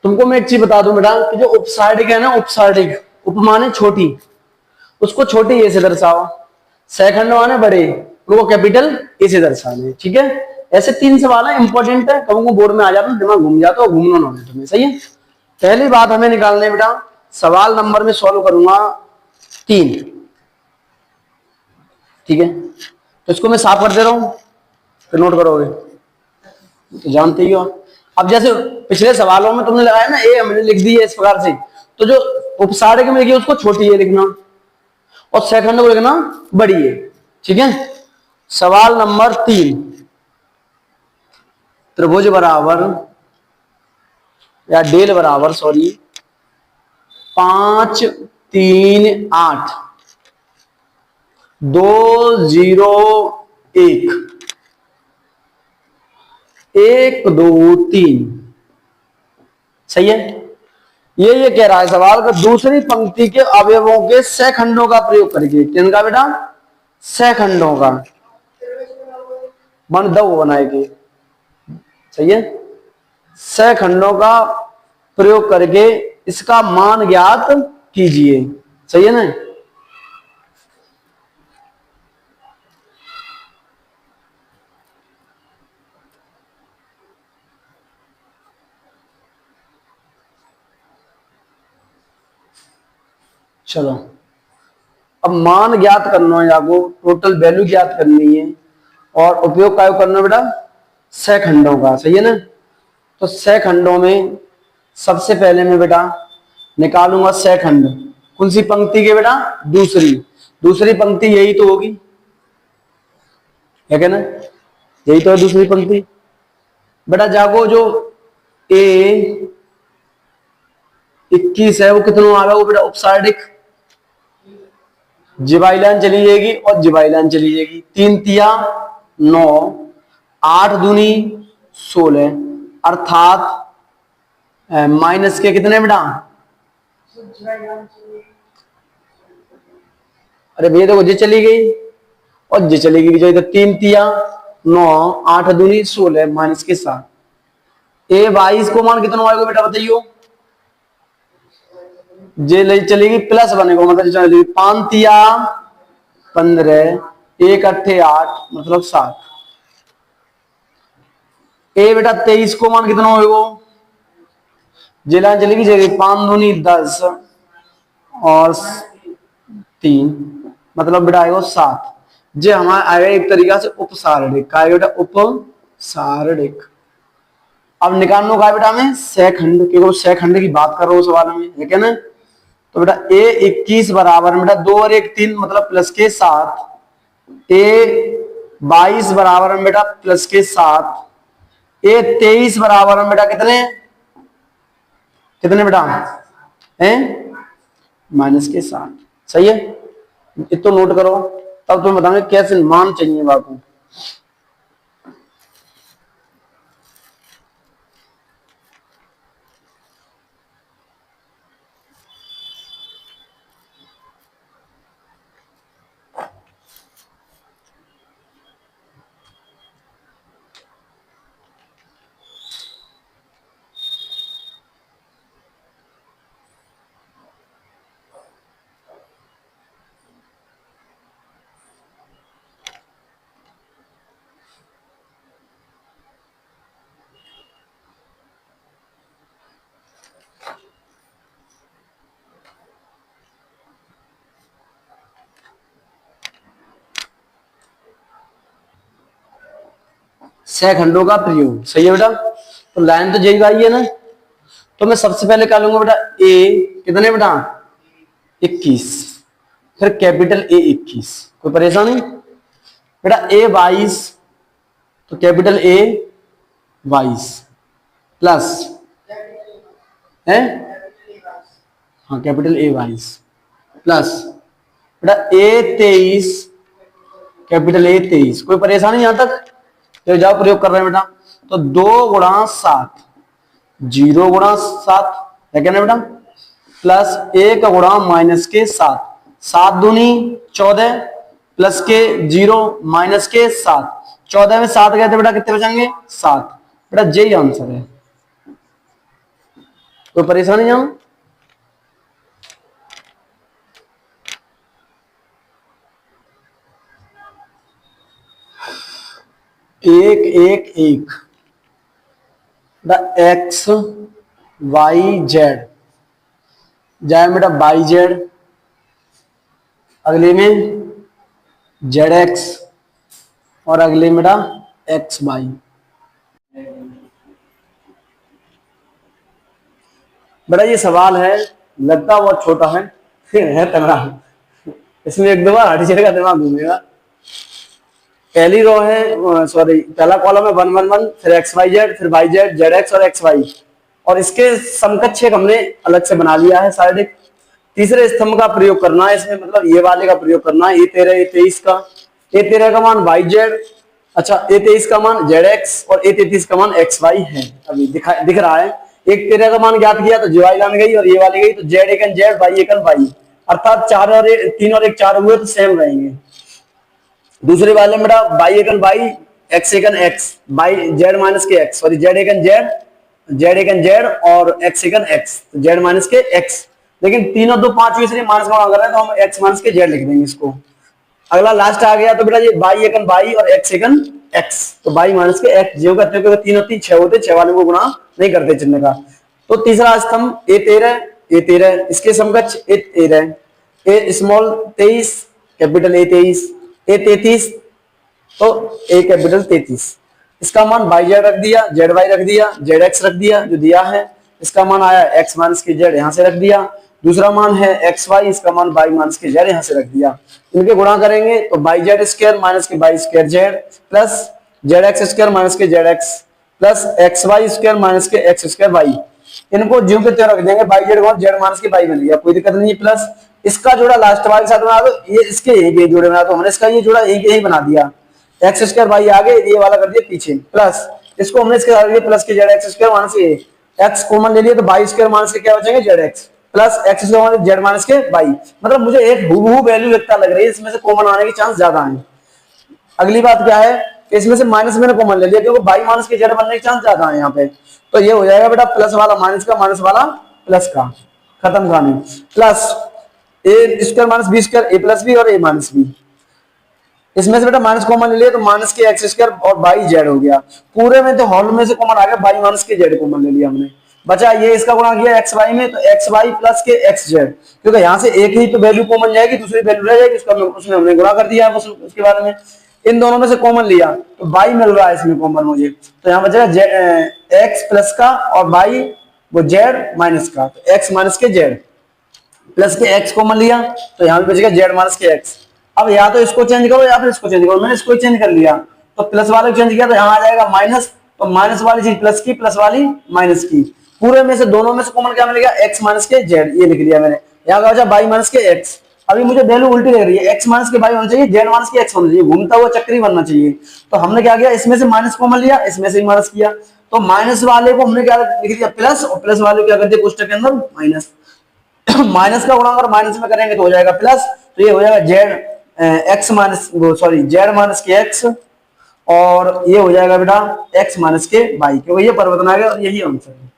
तुमको मैं एक चीज बता दूं बेटा कि जो उपसार्डिक है ना, उपसार्डिक, उप माने छोटी, उसको छोटी ए से दर्शाओ, सहखंड माने बड़े, उनको कैपिटल ए से दर्शाने। ठीक है, ऐसे 3 सवाल है, इंपॉर्टेंट है, कभी बोर्ड में आ जाता दिमाग घूम जाता है, घूमना ना हो तुम्हें। सही है, पहली बात हमें निकालने बेटा, सवाल नंबर में सॉल्व करूंगा 3। ठीक है, तो इसको मैं साफ कर दे रहा हूं, फिर नोट करोगे तो जानते ही हो। अब जैसे पिछले सवालों में तुमने लगाया ना ए, हमने लिख दी है इस प्रकार से, तो जो उपसार्डिक में लिखी उसको छोटी ए लिखना और सेकंड को लिखना बड़ी ए। ठीक है, सवाल नंबर 3, त्रिभुज बराबर या डेल बराबर 5 3 8 2 0 1 1 2 3। सही है, ये कह रहा है सवाल का दूसरी पंक्ति के अवयवों के सहखंडों का प्रयोग करके। किनका बेटा? सहखंडों का, मन दो बनाएगी। सही है, सहखंडों का प्रयोग करके इसका मान ज्ञात कीजिए। सही है ना, चलो अब मान ज्ञात करना है आपको, टोटल वैल्यू ज्ञात करनी है और उपयोग क्या करना है बेटा? सहखंडों का। सही है ना, तो सहखंडों में सबसे पहले मैं बेटा निकालूंगा सहखंड। कौन सी पंक्ति के बेटा? दूसरी पंक्ति यही तो होगी, है क्या ना, यही तो है दूसरी पंक्ति। बेटा जागो, जो ए 21 है वो कितना आ रहा है बेटा? उपसार्डिक, जिवाई लाइन चली जाएगी और जिवाई लाइन चली जाएगी। 3 तिया 9, 8 दूनी 16, अर्थात माइनस के कितने बेटा? अरे भैया देखो, जी चली गई और जी चली गई, तो 3 तिया 9, 8 दूनी 16, माइनस के 7। ए 22 को मान कितना आएगा बेटा बताइयो? जे ले चलेगी प्लस बनेगा, मतलब चलेगी 5 तिया 15, 1 अट्ठे 8, मतलब 7। ए बेटा 23 को मान कितना होगा? जे लाइन चलेगी चलेगी 5 दूनी 10 और 3, मतलब बेटा आएगा 7। जे हमारा आएगा एक तरीका से उपसारणिक का, बेटा उपसारणिक। अब निकालना का बेटा में सहखंड, क्योंकि सहखंड की बात कर रहा हूं सवाल में, है क्या ना। तो बेटा ए 21 बराबर बेटा 2 और 1 3, मतलब प्लस के 7। ए 22 बराबर बेटा प्लस के 7। ए 23 बराबर बेटा कितने कितने बेटा हैं? माइनस के 7। सही है, इतना नोट करो, तब तुम बताओगे कैसे मान चाहिए बापू। सहखंडों का प्रयोग। सही है बेटा, तो लाइन तो यही आई है ना। तो मैं सबसे पहले क्या लूंगा बेटा? ए कितने बेटा? 21, फिर कैपिटल ए 21, कोई परेशानी बेटा? ए 22, तो कैपिटल ए 22 प्लस है, हाँ कैपिटल ए 22 प्लस बेटा ए 23, कैपिटल ए 23, कोई परेशानी यहां तक? तो जाओ प्रयोग कर रहे हैं बेटा, तो 2 गुणा 7, 0 गुणा 7 है क्या ना बेटा, प्लस 1 गुणा माइनस के 7, 7 दूनी 14 प्लस के 0 माइनस के 7, 14 में 7 गए थे बेटा, कितने बचेंगे? 7। बेटा यही आंसर है। कोई परेशानी यहाँ? एक एक एक द एक्स वाई जेड, जाए बेटा वाई जेड, अगले में जेड एक्स, और अगले में बेटा एक्स वाई। बेटा ये सवाल है, लगता बहुत छोटा है तगड़ा, इसमें एक दो बार हट जाएगा, दिमाग घूमेगा। पहली रो है, सॉरी पहला कॉलम है 1 1 1, फिर एक्स वाई जेड, फिर वाई जेड, जेड एक्स और एक्स वाई, और इसके समकक्ष एक हमने अलग से बना लिया है साइड। एक तीसरे स्तंभ का प्रयोग करना है इसमें, मतलब ये वाले का प्रयोग करना है, A13 A23 का, A13 का मान वाई जेड, अच्छा A23 का मान जेड एक्स और A33 का मान एक्स वाई है। अभी दिख रहा है, एक 13 का मान ज्ञात किया तो जी वाई लान गई और ये वाली गई, तो जेड एकन जेड वाई एकन वाई, अर्थात 3 और 1 4 हुए तो सेम रहेंगे। दूसरे वाले में बाई एकन बाई, एक्स एकन x, y z minus k x, sorry z एकन जेड, जेड एकन जेड और एक्स एकन एक्स, तो जेड माइनस के एक्स, लेकिन 3 और 2 5 इसलिए माइनस का कर रहे हैं तो हम एक्स माइनस के जेड लिख देंगे इसको। अगला लास्ट आ गया तो बेटा ये बाई एकन बाई और एक्स एकन एक्स, तो बाई माइनस के एक्स जो करते हो, 3 और 3 6 होते, 6 वाले को गुणा नहीं करते चिन्ह का। तो तीसरा स्तंभ A13 इसके समकक्ष A13, ए स्मॉल 23 कैपिटल A23, A33 तो A कैपिटल 33, इसका मान बाई जेड रख दिया, जेड वाई रख दिया, जेड एक्स रख दिया जो दिया है, इसका मान आया एक्स माइनस के जेड यहाँ से रख दिया, दूसरा मान है एक्स वाई, इसका मान बाई माइनस के जेड यहाँ से रख दिया। इनके गुणा करेंगे तो y z square minus k y square z plus z x square minus k z x plus x y square minus k x square y, इनको ज्यों के त्यों रख देंगे, बाई जेड को जेड माइनस के बाई बन गया, कोई दिक्कत नहीं है। प्लस इसका जोड़ा लास्ट वाले साथ बना दो, ये इसके यही जोड़े बना दो, हमने इसका ये जोड़ा यही बना दिया, एक्स स्क्वायर वाई आगे, ये वाला कर दिया पीछे, प्लस इसको हमने इसके साथ प्लस के z x square minus k x common ले लिया, तो बाई स्क्वायर माइनस के क्या बचेंगे Z x plus x square Z minus k by, मतलब मुझे एक हूबहू वैल्यू लगता लग रही है, इसमें से कॉमन आने के चांस ज्यादा हैं। अगली बात क्या है कि इसमें से माइनस मैंने कॉमन ले लिया क्योंकि बाई माइनस के जेड बनने के चांस ज्यादा है यहाँ पे, तो ये हो जाएगा बेटा प्लस वाला माइनस का, माइनस वाला प्लस का, खत्म कहानी। प्लस ए स्क्वायर माइनस बी स्क्वायर, ए प्लस बी और ए माइनस बी, इसमें से बेटा माइनस कॉमन ले लिया तो माइनस के एक्स स्क्वायर और बाई जेड हो गया, पूरे में तो हॉल में से कॉमन आ गया, by minus k Z common ले लिया हमने, बचा ये इसका गुणा किया एक्स वाई में, तो एक्स वाई प्लस के एक्स जेड, क्योंकि यहाँ से एक ही तो वैल्यू कॉमन जाएगी, दूसरी वैल्यू रह जाएगी, उसका उसमें हमने गुणा कर दिया है उसके बारे में, इन दोनों में से कॉमन लिया तो बाई मिल रहा है इसमें कॉमन मुझे, तो यहाँ बचेगा एक्स प्लस का और बाई वो जेड माइनस का, तो x minus k Z plus के एक्स कॉमन लिया तो यहाँ पे बचेगा जेड माइनस के एक्स। अब या तो इसको चेंज करो या फिर इसको चेंज करो, मैंने इसको चेंज कर लिया, तो प्लस वाले को चेंज किया तो यहाँ आ जाएगा माइनस, तो माइनस वाली चीज प्लस की, प्लस वाली माइनस की, पूरे में से दोनों में से कॉमन क्या मिलेगा एक्स माइनस के जेड, ये लिख लिया मैंने, यहाँ का बचा बाई माइनस के एक्स। अभी मुझे वैल्यू उल्टी लग रही है, एक्स माइनस के बाई होना चाहिए, जेड माइनस के एक्स होना चाहिए, घूमता हुआ चक्री बनना चाहिए, तो हमने क्या किया इसमें से माइनस कॉमन लिया, इसमें से माइनस किया, तो माइनस वाले को हमने क्या लिख दिया प्लस, और प्लस वाले को क्या कर दिया कोष्टक के अंदर माइनस, माइनस का गुणा अगर माइनस में करेंगे तो हो जाएगा प्लस, तो ये हो जाएगा Z x minus sorry Z minus k x, और ये हो जाएगा बेटा एक्स माइनस के बाई, क्योंकि ये परिवर्तन आ गया और यही आंसर है।